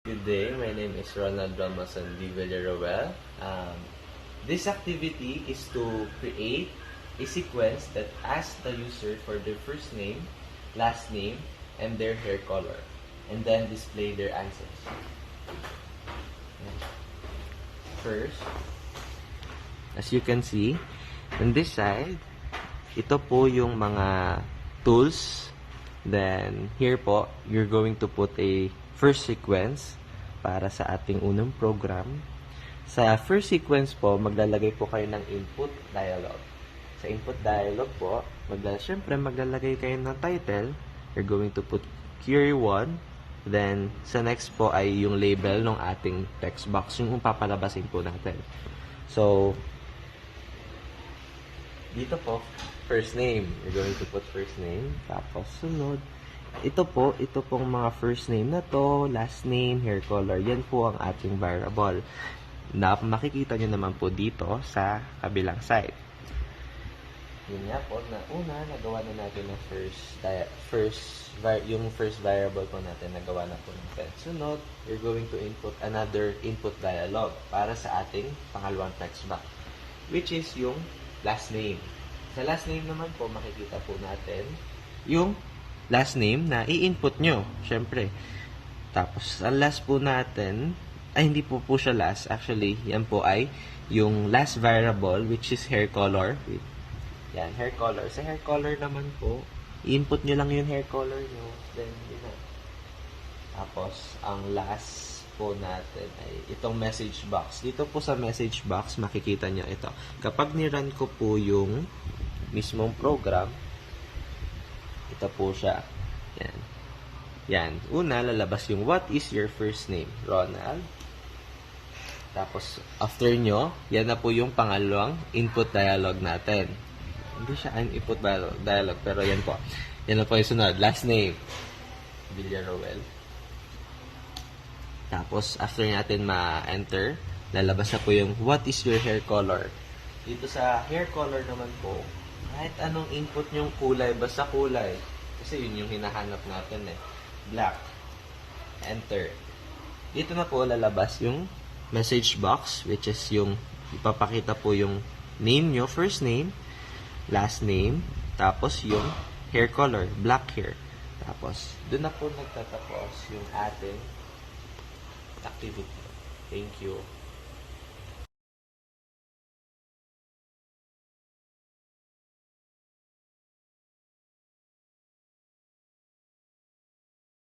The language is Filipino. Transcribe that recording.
Good day, my name is Ronald Ramason D. Villaruel. This activity is to create a sequence that asks the user for their first name, last name, and their hair color, and then display their answers. First, as you can see, on this side, ito po yung mga tools. Then, here po, you're going to put a first sequence para sa ating unang program. Sa first sequence po, maglalagay po kayo ng input dialog. Sa input dialog po, syempre maglalagay kayo ng title. You're going to put query 1. Then, sa next po ay yung label ng ating text box, yung papalabasin po natin. So, dito po, first name. You're going to put first name. Tapos, sunod. Ito pong mga first name na to, last name, hair color. Yan po ang ating variable. Na makikita nyo naman po dito sa kabilang side. Yun nga po, na una, nagawa na natin ng yung first variable po natin, nagawa na po natin. Sunod, you're going to input another input dialog para sa ating pangalawang text box, which is yung last name. Sa last name naman po, makikita po natin yung last name na i-input nyo, syempre. Tapos, ang last po natin, ay hindi po siya last. Actually, yan po ay yung last variable, which is hair color. Yan, hair color. Sa hair color naman po, i-input nyo lang yung hair color nyo. Then, yun na. Tapos, ang last po natin ay itong message box. Dito po sa message box, makikita nyo ito. Kapag ni-run ko po yung mismong program, ito po siya. Yan. Yan. Una, lalabas yung what is your first name? Ronald. Tapos, after nyo, yan na po yung pangalawang input dialog natin. Hindi siya ang input dialog, pero yan po. Yan na po yung sunod. Last name, Villaruel. Tapos, after natin ma-enter, lalabas na po yung what is your hair color? Dito sa hair color naman po, kahit anong input nyong kulay, basta kulay. Kasi yun yung hinahanap natin eh. Black. Enter. Dito na po lalabas yung message box, which is yung ipapakita po yung name nyo, first name, last name, tapos yung hair color, black hair. Tapos, doon na po nagtatapos yung ating activity. Thank you.